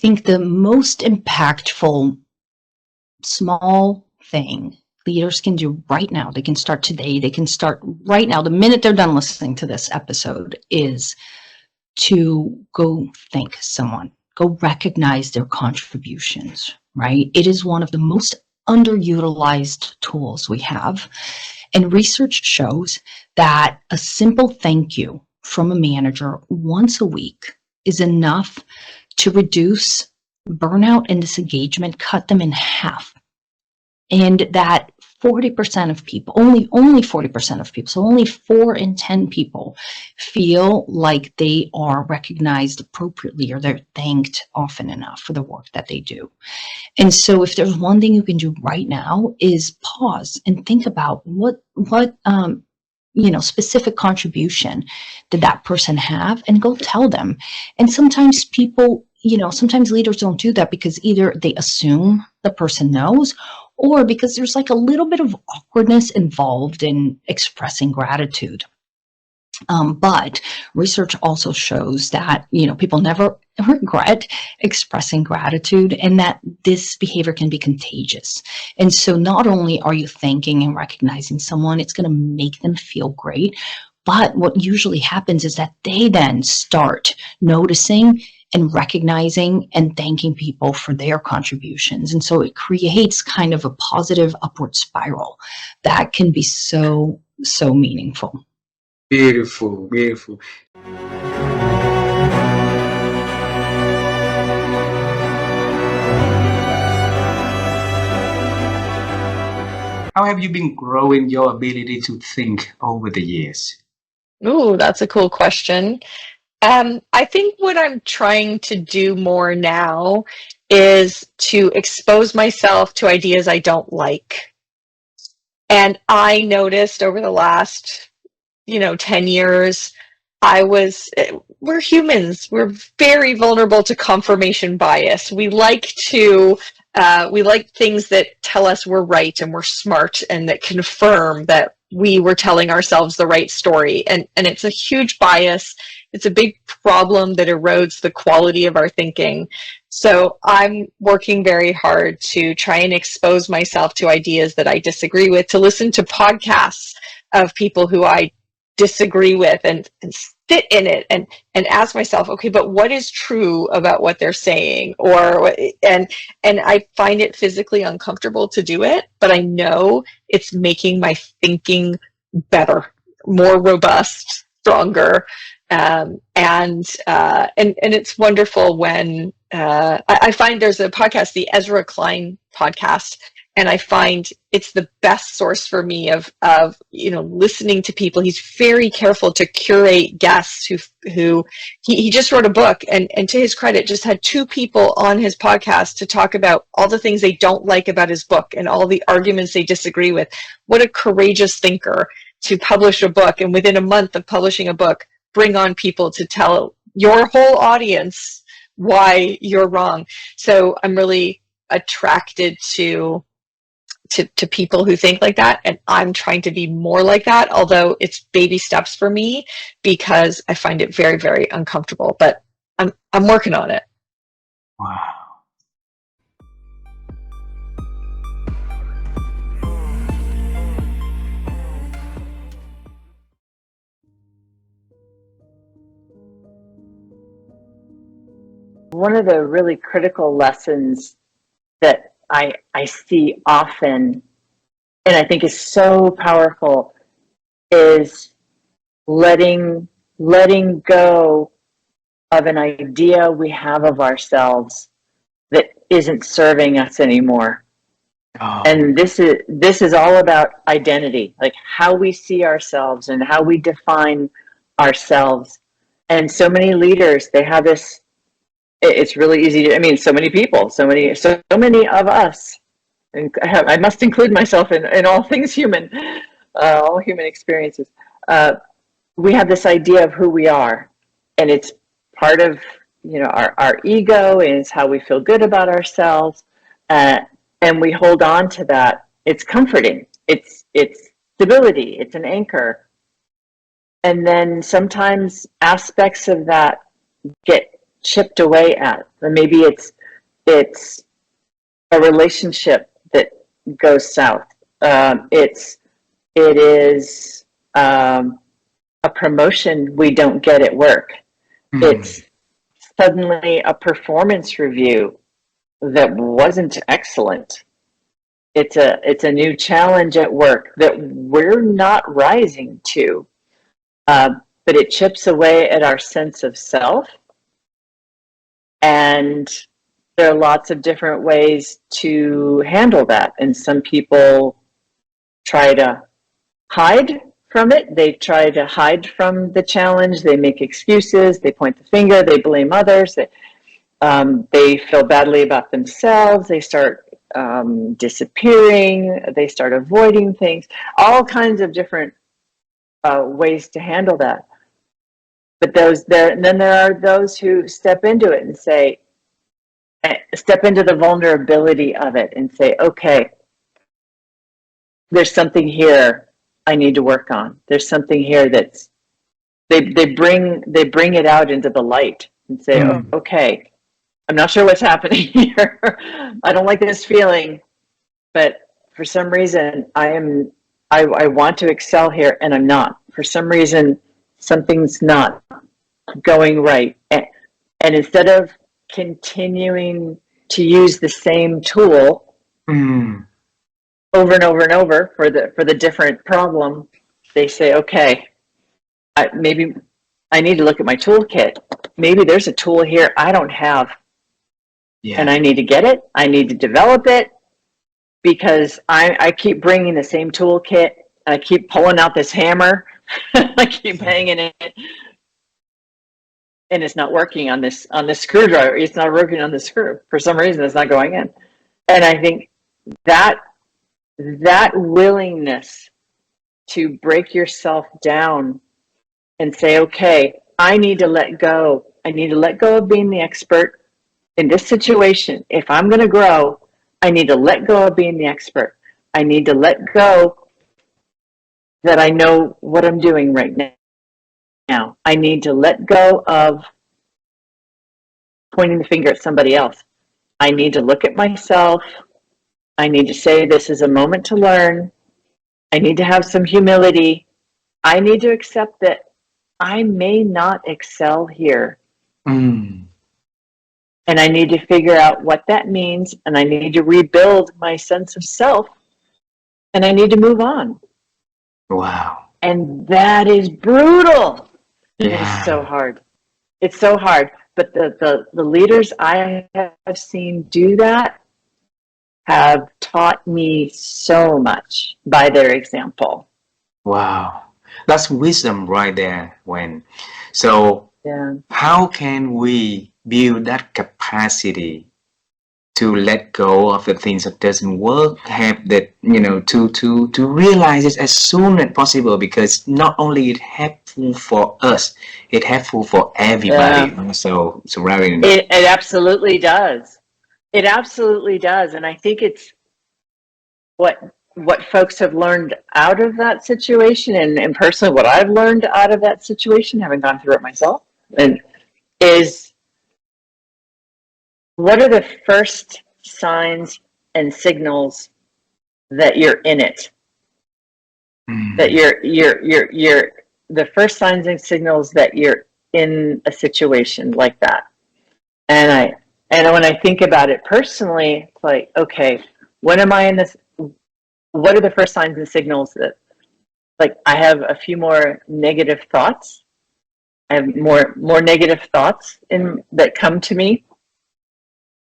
think the most impactful small thing leaders can do right now, they can start today, they can start right now, the minute they're done listening to this episode, is to go thank someone, go recognize their contributions, right? It is one of the most underutilized tools we have. And research shows that a simple thank you from a manager once a week is enough to reduce burnout and disengagement, cut them in half. And that 40% of people, only 40% of people, so only 4 in 10 people feel like they are recognized appropriately or they're thanked often enough for the work that they do. And so if there's one thing you can do right now is pause and think about what specific contribution did that person have, and go tell them. And sometimes people, sometimes leaders don't do that because either they assume the person knows, or because there's like a little bit of awkwardness involved in expressing gratitude. But research also shows that, people never regret expressing gratitude, and that this behavior can be contagious. And so not only are you thanking and recognizing someone, it's going to make them feel great, but what usually happens is that they then start noticing and recognizing and thanking people for their contributions. And so it creates kind of a positive upward spiral that can be so, so meaningful. Beautiful, beautiful. How have you been growing your ability to think over the years? Ooh, that's a cool question. I think what I'm trying to do more now is to expose myself to ideas I don't like. And I noticed over the last, 10 years, we're humans. We're very vulnerable to confirmation bias. We like things that tell us we're right and we're smart and that confirm that we were telling ourselves the right story. And it's a huge bias. It's a big problem that erodes the quality of our thinking. So I'm working very hard to try and expose myself to ideas that I disagree with, to listen to podcasts of people who I disagree with and sit in it and ask myself, okay, but what is true about what they're saying? And I find it physically uncomfortable to do it, but I know it's making my thinking better, more robust, stronger. And it's wonderful when I find there's a podcast, the Ezra Klein podcast, and I find it's the best source for me of listening to people. He's very careful to curate guests who he just wrote a book, and to his credit, just had 2 people on his podcast to talk about all the things they don't like about his book and all the arguments they disagree with. What a courageous thinker to publish a book, and within a month of publishing a book, bring on people to tell your whole audience why you're wrong. So I'm really attracted to people who think like that, and I'm trying to be more like that, although it's baby steps for me because I find it very, very uncomfortable, but I'm working on it. Wow. One of the really critical lessons that I see often, and I think is so powerful, is letting go of an idea we have of ourselves that isn't serving us anymore. Oh. And this is all about identity, like how we see ourselves and how we define ourselves. And so many leaders, they have this. It's really easy to, so many people, so many of us, and I must include myself in all things human, all human experiences. We have this idea of who we are, and it's part of, our ego, and it's how we feel good about ourselves, and we hold on to that. It's comforting. It's stability. It's an anchor. And then sometimes aspects of that get chipped away at. Or maybe it's a relationship that goes south. It is a promotion we don't get at work. It's suddenly a performance review that wasn't excellent. It's a new challenge at work that we're not rising to, but it chips away at our sense of self. And there are lots of different ways to handle that. And some people try to hide from it. They try to hide from the challenge. They make excuses. They point the finger. They blame others. They feel badly about themselves. They start disappearing. They start avoiding things. All kinds of different ways to handle that. But then there are those who step into it and step into the vulnerability of it and say, okay, there's something here I need to work on. There's something here they bring it out into the light and say, oh, okay, I'm not sure what's happening here. I don't like this feeling, but for some reason I want to excel here and I'm not. For some reason, something's not going right. And instead of continuing to use the same tool over and over and over for the different problem, they say, okay, maybe I need to look at my toolkit. Maybe there's a tool here I don't have. Yeah. And I need to get it. I need to develop it because I keep bringing the same toolkit. I keep pulling out this hammer. I keep banging it. And it's not working on this screwdriver. It's not working on the screw. For some reason, it's not going in. And I think that willingness to break yourself down and say, okay, I need to let go. I need to let go of being the expert in this situation. If I'm going to grow, I need to let go of being the expert. I need to let go that I know what I'm doing right now. I need to let go of pointing the finger at somebody else. I need to look at myself. I need to say this is a moment to learn. I need to have some humility. I need to accept that I may not excel here. And I need to figure out what that means, and I need to rebuild my sense of self, and I need to move on. Wow. And that is brutal. Yeah. It's so hard. It's so hard. But the leaders I have seen do that have taught me so much by their example. Wow. That's wisdom right there, Gwen. So how can we build that capacity to let go of the things that doesn't work, have that, to realize it as soon as possible, because not only it helpful for us, it helpful for everybody. So surrounding it absolutely does. It absolutely does. And I think it's what folks have learned out of that situation, and personally what I've learned out of that situation, having gone through it myself, and is what are the first signs and signals that you're in it? That you're the first signs and signals that you're in a situation like that. And when I think about it personally, it's like, okay, when am I in this? What are the first signs and signals that, like, I have a few more negative thoughts? I have more negative thoughts that come to me.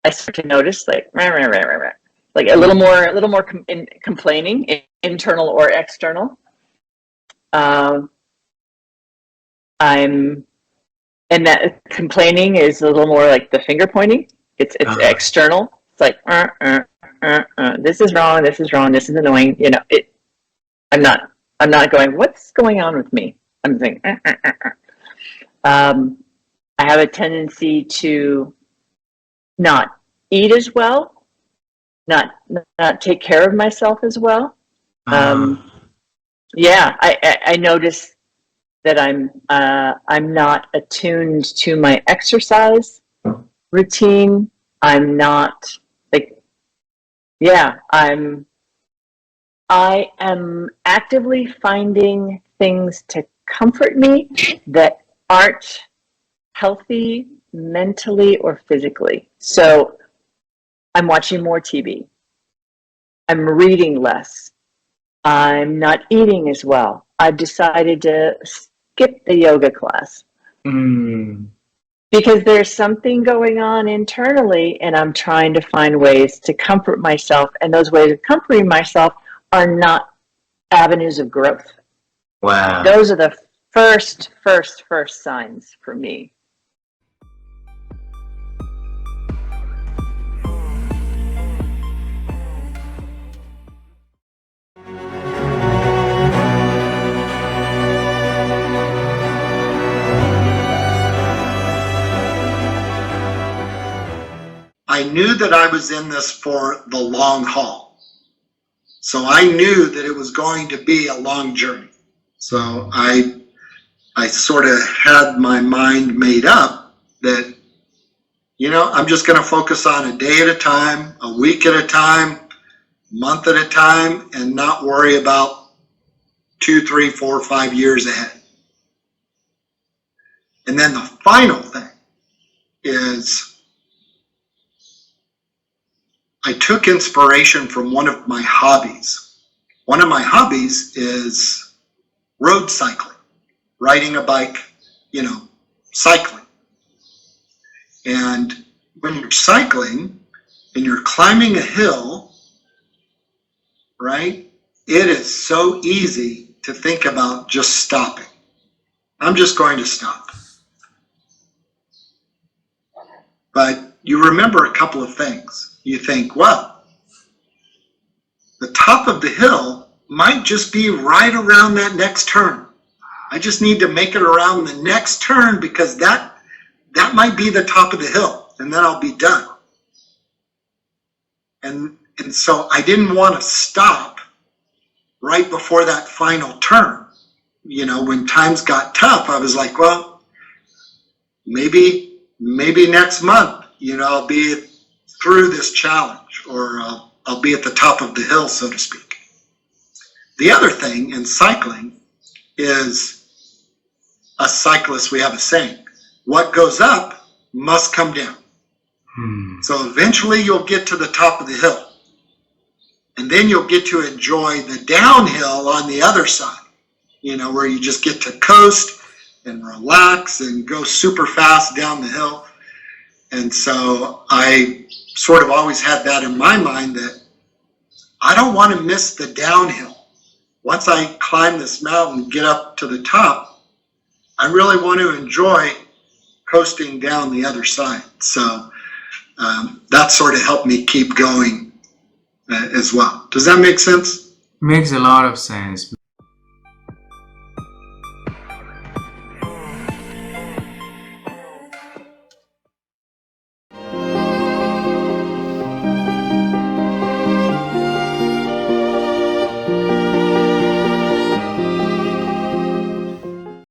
I start to notice, like a little more complaining, internal or external. And that complaining is a little more like the finger pointing. It's external. It's like this is wrong. This is wrong. This is annoying. I'm not going, what's going on with me? I'm saying. I have a tendency to not eat as well, not take care of myself as well. I notice that I'm not attuned to my exercise routine. I'm not like, yeah, I am actively finding things to comfort me that aren't healthy mentally or physically. So I'm watching more TV. I'm reading less. I'm not eating as well. I've decided to skip the yoga class because there's something going on internally and I'm trying to find ways to comfort myself. And those ways of comforting myself are not avenues of growth. Wow. Those are the first signs for me. I knew that I was in this for the long haul. So I knew that it was going to be a long journey. So I sort of had my mind made up that, you know, I'm just going to focus on a day at a time, a week at a time, month at a time, and not worry about 2, 3, 4, 5 years ahead. And then the final thing is I took inspiration from one of my hobbies. One of my hobbies is road cycling, riding a bike, you know, cycling. And when you're cycling and you're climbing a hill, right, it is so easy to think about just stopping. I'm just going to stop. But you remember a couple of things. You think, well, the top of the hill might just be right around that next turn. I just need to make it around the next turn because that might be the top of the hill, and then I'll be done. And so I didn't want to stop right before that final turn. You know, when times got tough, I was like, well, maybe next month, you know, I'll be through this challenge, or I'll be at the top of the hill, so to speak. The other thing in cycling is, us cyclists, we have a saying, what goes up must come down. So eventually you'll get to the top of the hill, and then you'll get to enjoy the downhill on the other side, you know, where you just get to coast and relax and go super fast down the hill. And so I sort of always had that in my mind, that I don't want to miss the downhill. Once I climb this mountain, get up to the top, I really want to enjoy coasting down the other side. So that sort of helped me keep going as well. Does that make sense? Makes a lot of sense.